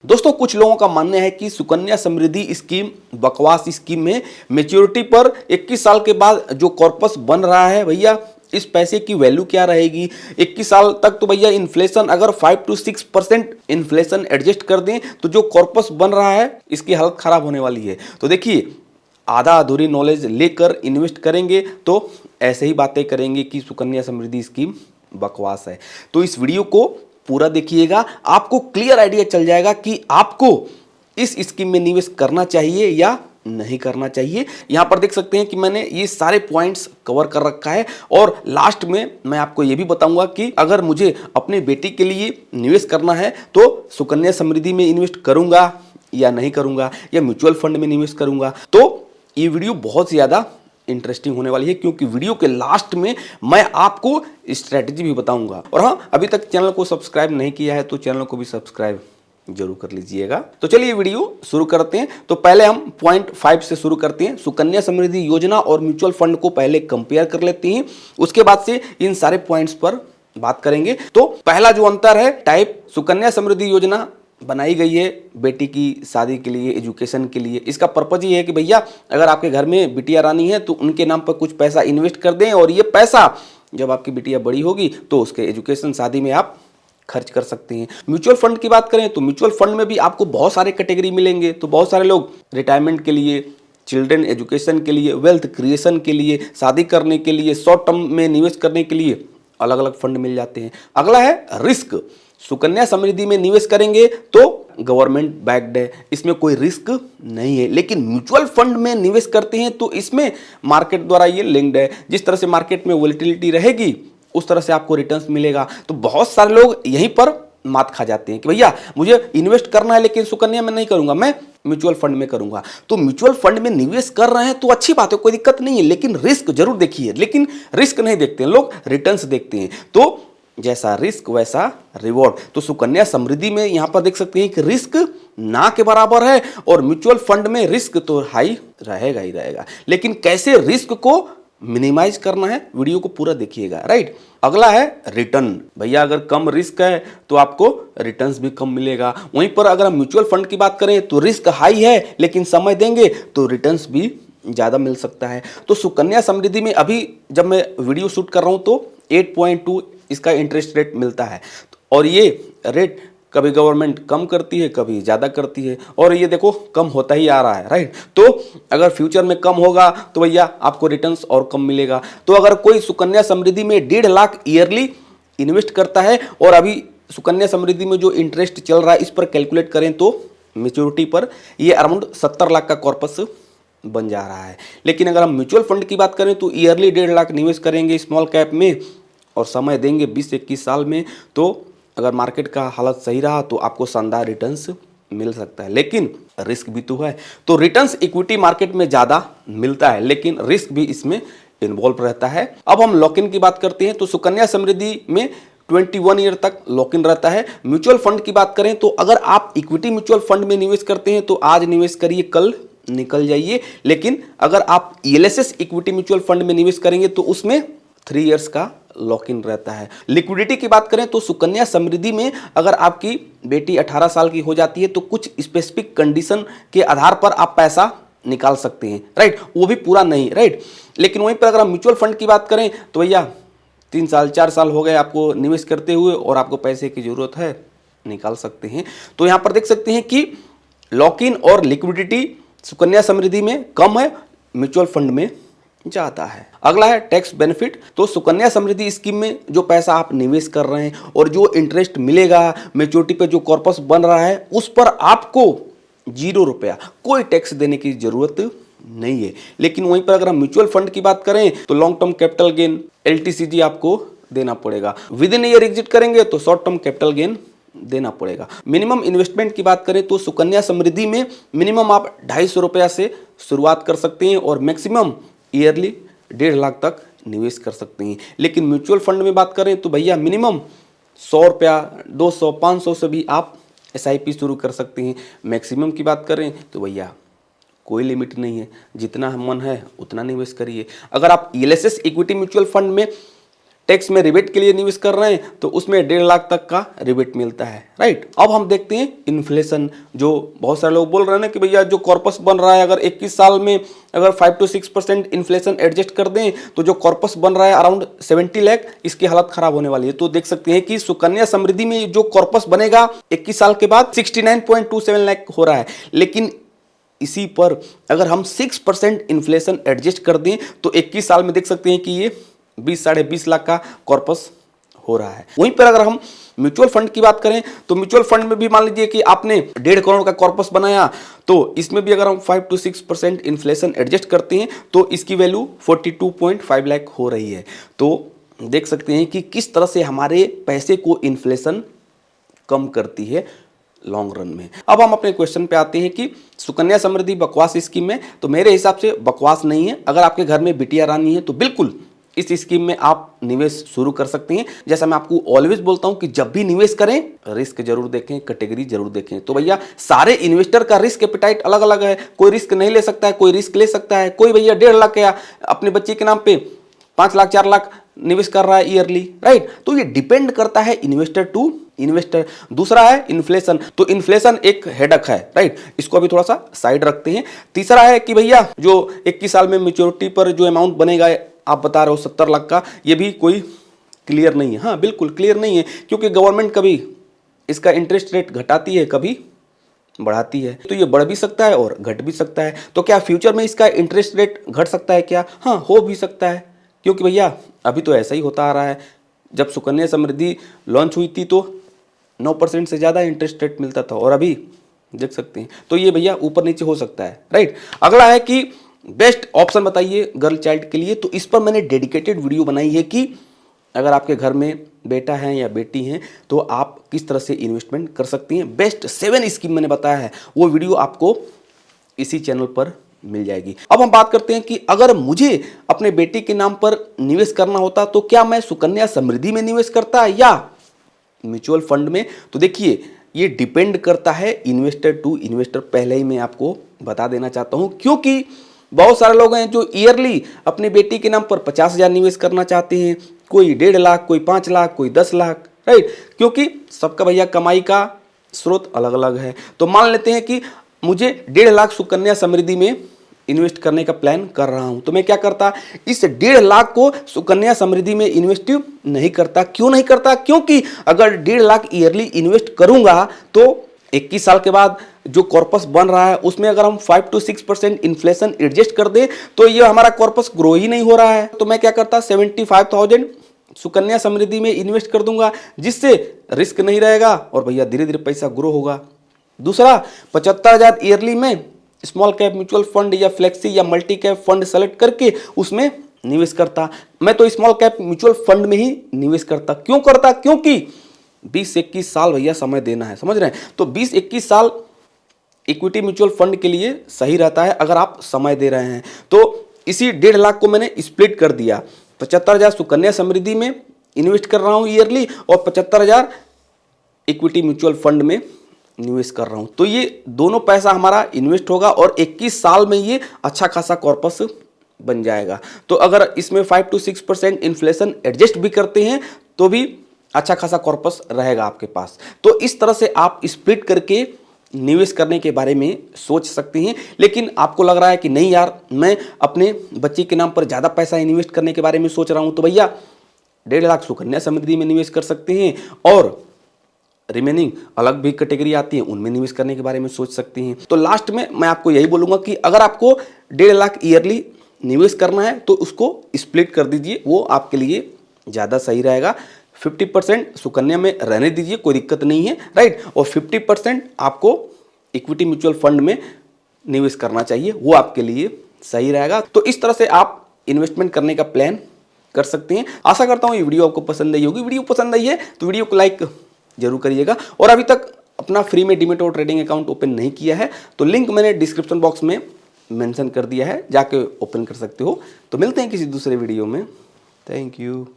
दोस्तों कुछ लोगों का मानना है कि सुकन्या समृद्धि स्कीम बकवास स्कीम है। मैच्योरिटी पर 21 साल के बाद जो कॉर्पस बन रहा है भैया, इस पैसे की वैल्यू क्या रहेगी? 21 साल तक तो भैया इन्फ्लेशन अगर 5 to 6% इन्फ्लेशन एडजस्ट कर दें तो जो कॉर्पस बन रहा है इसकी हालत खराब होने वाली है। तो देखिए, आधा अधूरी नॉलेज लेकर इन्वेस्ट करेंगे तो ऐसे ही बातें करेंगे कि सुकन्या समृद्धि स्कीम बकवास है। तो इस वीडियो को पूरा देखिएगा, आपको क्लियर आइडिया चल जाएगा कि आपको इस स्कीम में निवेश करना चाहिए या नहीं करना चाहिए। यहां पर देख सकते हैं कि मैंने ये सारे पॉइंट्स कवर कर रखा है और लास्ट में मैं आपको ये भी बताऊंगा कि अगर मुझे अपनी बेटी के लिए निवेश करना है तो सुकन्या समृद्धि में इन्वेस्ट करूंगा या नहीं करूंगा, या म्यूचुअल फंड में निवेश करूंगा। तो ये वीडियो बहुत ज़्यादा इंटरेस्टिंग होने वाली है क्योंकि वीडियो के लास्ट में मैं आपको स्ट्रेटजी भी बताऊंगा। और हाँ, अभी तक चैनल को सब्सक्राइब नहीं किया है तो चैनल को भी सब्सक्राइब जरूर कर लीजिएगा। तो चलिए वीडियो शुरू करते हैं। तो पहले हम पॉइंट 5 से शुरू करते हैं। सुकन्या समृद्धि योजना और म्यूचुअल फंड को पहले कंपेयर कर लेते हैं, उसके बाद से इन सारे पॉइंट्स पर बात करेंगे। तो पहला जो अंतर है टाइप, सुकन्या समृद्धि योजना बनाई गई है बेटी की शादी के लिए, एजुकेशन के लिए। इसका पर्पज ये है कि भैया अगर आपके घर में बिटिया रानी है तो उनके नाम पर कुछ पैसा इन्वेस्ट कर दें और ये पैसा जब आपकी बिटिया बड़ी होगी तो उसके एजुकेशन शादी में आप खर्च कर सकते हैं। म्यूचुअल फंड की बात करें तो म्यूचुअल फंड में भी आपको बहुत सारे कैटेगरी मिलेंगे। तो बहुत सारे लोग रिटायरमेंट के लिए, चिल्ड्रन एजुकेशन के लिए, वेल्थ क्रिएशन के लिए, शादी करने के लिए, शॉर्ट टर्म में निवेश करने के लिए अलग अलग फंड मिल जाते हैं। अगला है रिस्क। सुकन्या समृद्धि में निवेश करेंगे तो गवर्नमेंट बैक्ड है, इसमें कोई रिस्क नहीं है। लेकिन म्यूचुअल फंड में निवेश करते हैं तो इसमें मार्केट द्वारा ये लिंक्ड है। जिस तरह से मार्केट में वोलेटिलिटी रहेगी उस तरह से आपको रिटर्न्स मिलेगा। तो बहुत सारे लोग यहीं पर मात खा जाते हैं कि भैया मुझे इन्वेस्ट करना है लेकिन सुकन्या में नहीं करूंगा, मैं म्यूचुअल फंड में करूंगा। तो म्यूचुअल फंड में निवेश कर रहे हैं तो अच्छी बात है, कोई दिक्कत नहीं है, लेकिन रिस्क जरूर देखिए। लेकिन रिस्क नहीं देखते हैं लोग, रिटर्न्स देखते हैं। तो जैसा रिस्क वैसा रिवॉर्ड। तो सुकन्या समृद्धि में यहां पर देख सकते हैं कि रिस्क ना के बराबर है और म्यूचुअल फंड में रिस्क तो हाई रहेगा ही रहेगा। लेकिन कैसे रिस्क को मिनिमाइज करना है, वीडियो को पूरा देखिएगा, राइट। अगला है रिटर्न। भैया अगर कम रिस्क है तो आपको रिटर्न्स भी कम मिलेगा। वहीं पर अगर हम म्यूचुअल फंड की बात करें तो रिस्क हाई है लेकिन समय देंगे तो रिटर्न्स भी ज़्यादा मिल सकता है। तो सुकन्या समृद्धि में अभी जब मैं वीडियो शूट कर रहा हूं तो 8.2 इसका इंटरेस्ट रेट मिलता है। और ये रेट कभी गवर्नमेंट कम करती है, कभी ज़्यादा करती है, और ये देखो कम होता ही आ रहा है, राइट। तो अगर फ्यूचर में कम होगा तो भैया आपको रिटर्न्स और कम मिलेगा। तो अगर कोई सुकन्या समृद्धि में 1.5 लाख ईयरली इन्वेस्ट करता है और अभी सुकन्या समृद्धि में जो इंटरेस्ट चल रहा है इस पर कैलकुलेट करें तो मेच्योरिटी पर ये अराउंड 70 लाख का कॉर्पस बन जा रहा है। लेकिन अगर हम म्यूचुअल फंड की बात करें तो ईयरली 1.5 लाख निवेश करेंगे स्मॉल कैप में और समय देंगे 20 से 21 साल में, तो अगर मार्केट का हालत सही रहा तो आपको शानदार रिटर्न्स मिल सकता है। लेकिन रिस्क भी तो है। तो रिटर्न्स इक्विटी मार्केट में ज़्यादा मिलता है लेकिन रिस्क भी इसमें इन्वॉल्व रहता है। अब हम लॉक इन की बात करते हैं। तो सुकन्या समृद्धि में 21 ईयर तक लॉक इन रहता है। म्यूचुअल फंड की बात करें तो अगर आप इक्विटी म्यूचुअल फंड में निवेश करते हैं तो आज निवेश करिए, कल निकल जाइए। लेकिन अगर आप ELSS इक्विटी म्यूचुअल फंड में निवेश करेंगे तो उसमें 3 इयर्स का लॉक इन रहता है। लिक्विडिटी की बात करें तो सुकन्या समृद्धि में अगर आपकी बेटी 18 साल की हो जाती है तो कुछ स्पेसिफिक कंडीशन के आधार पर आप पैसा निकाल सकते हैं, राइट। वो भी पूरा नहीं, राइट। लेकिन वहीं पर अगर हम म्यूचुअल फंड की बात करें तो भैया 3 साल 4 साल हो गए आपको निवेश करते हुए और आपको पैसे की जरूरत है, निकाल सकते हैं। तो यहाँ पर देख सकते हैं कि लॉक इन और लिक्विडिटी सुकन्या समृद्धि में कम है, म्यूचुअल फंड में जाता है। अगला है टैक्स बेनिफिट। तो सुकन्या समृद्धि स्कीम में जो पैसा आप निवेश कर रहे हैं और जो इंटरेस्ट मिलेगा, मैच्योरिटी पे जो कॉर्पस बन रहा है उस पर आपको 0 रुपया कोई टैक्स देने की जरूरत नहीं है। लेकिन वहीं पर अगर हम म्यूचुअल फंड की बात करें तो long term capital gain LTCG आपको देना पड़ेगा। विद इन ईयर एग्जिट करेंगे तो शॉर्ट टर्म कैपिटल गेन देना पड़ेगा। मिनिमम इन्वेस्टमेंट की बात करें तो सुकन्या समृद्धि में मिनिमम आप 250 रुपया से शुरुआत कर सकते हैं और मैक्सिमम ईयरली 1.5 लाख तक निवेश कर सकते हैं। लेकिन म्यूचुअल फंड में बात करें तो भैया मिनिमम 100 रुपया, 200, 500 से भी आप SIP शुरू कर सकते हैं। मैक्सिमम की बात करें तो भैया कोई लिमिट नहीं है, जितना मन है उतना निवेश करिए। अगर आप ELSS इक्विटी म्यूचुअल फंड में टैक्स में रिबेट के लिए निवेश कर रहे हैं तो उसमें 1.5 लाख तक का रिबेट मिलता है, राइट। अब हम देखते हैं इन्फ्लेशन, जो बहुत सारे लोग बोल रहे हैं ना कि भैया जो कॉर्पस बन रहा है अगर 21 साल में अगर 5 to 6% इन्फ्लेशन एडजस्ट कर दें तो जो कॉर्पस बन रहा है अराउंड 70 लाख, इसकी हालत खराब होने वाली है। तो देख सकते हैं कि सुकन्या समृद्धि में जो कॉर्पस बनेगा 21 साल के बाद 69.27 लाख हो रहा है, लेकिन इसी पर अगर हम 6% इन्फ्लेशन एडजस्ट कर दें तो 21 साल में देख सकते हैं कि ये 20-20.5 लाख का कॉर्पस हो रहा है। वहीं पर अगर हम म्यूचुअल फंड की बात करें तो म्यूचुअल फंड में भी मान लीजिए कि आपने 1.5 करोड़ का कॉर्पस बनाया तो इसमें भी अगर हम 5 to 6% इन्फ्लेशन एडजस्ट करते हैं तो इसकी वैल्यू 42.5 लाख हो रही है। तो देख सकते हैं कि किस तरह से हमारे पैसे को इन्फ्लेशन कम करती है लॉन्ग रन में। अब हम अपने क्वेश्चन पे आते हैं कि सुकन्या समृद्धि बकवास स्कीम है, तो मेरे हिसाब से बकवास नहीं है। अगर आपके घर में बिटिया रानी है तो बिल्कुल इस स्कीम में आप निवेश शुरू कर सकते हैं। जैसा मैं आपको ऑलवेज बोलता हूं कि जब भी निवेश करें रिस्क जरूर देखें, कैटेगरी जरूर देखें। तो भैया सारे इन्वेस्टर का रिस्क एपिटाइट अलग अलग है, कोई रिस्क नहीं ले सकता है, कोई रिस्क ले सकता है। कोई भैया 1.5 लाख या अपने बच्चे के नाम पे 5 लाख 4 लाख निवेश कर रहा है ईयरली, राइट। तो ये डिपेंड करता है इन्वेस्टर टू इन्वेस्टर। दूसरा है इन्फ्लेशन, तो इन्फ्लेशन एक हेडक है, राइट, इसको अभी थोड़ा सा साइड रखते हैं। तीसरा है कि भैया जो 21 साल में मैच्योरिटी पर जो अमाउंट बनेगा आप बता रहे हो 70 लाख का, ये भी कोई क्लियर नहीं है। हाँ बिल्कुल क्लियर नहीं है, क्योंकि गवर्नमेंट कभी इसका इंटरेस्ट रेट घटाती है, कभी बढ़ाती है। तो ये बढ़ भी सकता है और घट भी सकता है। तो क्या फ्यूचर में इसका इंटरेस्ट रेट घट सकता है क्या? हाँ हो भी सकता है, क्योंकि भैया अभी तो ऐसा ही होता आ रहा है। जब सुकन्या समृद्धि लॉन्च हुई थी तो 9% से ज़्यादा इंटरेस्ट रेट मिलता था और अभी देख सकते हैं। तो ये भैया ऊपर नीचे हो सकता है, राइट। अगला है कि बेस्ट ऑप्शन बताइए गर्ल चाइल्ड के लिए। तो इस पर मैंने डेडिकेटेड वीडियो बनाई है कि अगर आपके घर में बेटा है या बेटी है तो आप किस तरह से इन्वेस्टमेंट कर सकती हैं। बेस्ट 7 स्कीम मैंने बताया है, वो वीडियो आपको इसी चैनल पर मिल जाएगी। अब हम बात करते हैं कि अगर मुझे अपने बेटे के नाम पर निवेश करना होता तो क्या मैं सुकन्या समृद्धि में निवेश करता या म्यूचुअल फंड में? तो देखिए ये डिपेंड करता है इन्वेस्टर टू इन्वेस्टर, पहले ही मैं आपको बता देना चाहता हूं, क्योंकि बहुत सारे लोग हैं जो ईयरली अपने बेटी के नाम पर 50,000 निवेश करना चाहते हैं, कोई 1.5 लाख, कोई 5 लाख, कोई 10 लाख, राइट, क्योंकि सबका भैया कमाई का स्रोत अलग अलग है। तो मान लेते हैं कि मुझे 1.5 लाख सुकन्या समृद्धि में इन्वेस्ट करने का प्लान कर रहा हूं, तो मैं क्या करता, इस 1.5 लाख को सुकन्या समृद्धि में इन्वेस्ट नहीं करता। क्यों नहीं करता? क्योंकि अगर 1.5 लाख ईयरली इन्वेस्ट करूंगा तो 21 साल के बाद जो कॉर्पस बन रहा है उसमें अगर हम 5 to 6% इन्फ्लेशन एडजस्ट कर दें तो ये हमारा कॉर्पस ग्रो ही नहीं हो रहा है। तो मैं क्या करता, 75,000 सुकन्या समृद्धि में इन्वेस्ट कर दूंगा, जिससे रिस्क नहीं रहेगा और भैया धीरे धीरे पैसा ग्रो होगा। दूसरा 75,000 ईयरली में स्मॉल कैप म्यूचुअल फंड या फ्लेक्सी या मल्टी कैप फंड सेलेक्ट करके उसमें निवेश करता। मैं तो स्मॉल कैप म्यूचुअल फंड में ही निवेश करता। क्यों करता? क्योंकि 20-21 साल भैया समय देना है, समझ रहे हैं। तो 20-21 साल इक्विटी म्यूचुअल फंड के लिए सही रहता है अगर आप समय दे रहे हैं। तो इसी 1.5 लाख को मैंने स्प्लिट कर दिया, 75,000 सुकन्या समृद्धि में इन्वेस्ट कर रहा हूं ईयरली और 75,000 इक्विटी म्यूचुअल फंड में निवेश कर रहा हूं। तो ये दोनों पैसा हमारा इन्वेस्ट होगा और 21 साल में ये अच्छा खासा कॉर्पस बन जाएगा। तो अगर इसमें 5 to 6% इन्फ्लेशन एडजस्ट भी करते हैं तो भी अच्छा खासा कॉर्पस रहेगा आपके पास। तो इस तरह से आप स्प्लिट करके निवेश करने के बारे में सोच सकते हैं। लेकिन आपको लग रहा है कि नहीं यार, मैं अपने बच्चे के नाम पर ज़्यादा पैसा इन्वेस्ट करने के बारे में सोच रहा हूं, तो भैया 1.5 लाख सुकन्या समृद्धि में निवेश कर सकते हैं और रिमेनिंग अलग भी कैटेगरी आती है उनमें निवेश करने के बारे में सोच सकते हैं। तो लास्ट में मैं आपको यही बोलूंगा कि अगर आपको 1.5 लाख ईयरली निवेश करना है तो उसको स्प्लिट कर दीजिए, वो आपके लिए ज़्यादा सही रहेगा। 50% सुकन्या में रहने दीजिए, कोई दिक्कत नहीं है, राइट, और 50% आपको इक्विटी म्यूचुअल फंड में निवेश करना चाहिए, वो आपके लिए सही रहेगा। तो इस तरह से आप इन्वेस्टमेंट करने का प्लान कर सकते हैं। आशा करता हूँ ये वीडियो आपको पसंद आई होगी। वीडियो पसंद आई है तो वीडियो को लाइक जरूर करिएगा और अभी तक अपना फ्री में डीमैट और ट्रेडिंग अकाउंट ओपन नहीं किया है तो लिंक मैंने डिस्क्रिप्शन बॉक्स में मेंशन कर दिया है, जाके ओपन कर सकते हो। तो मिलते हैं किसी दूसरे वीडियो में। Thank you.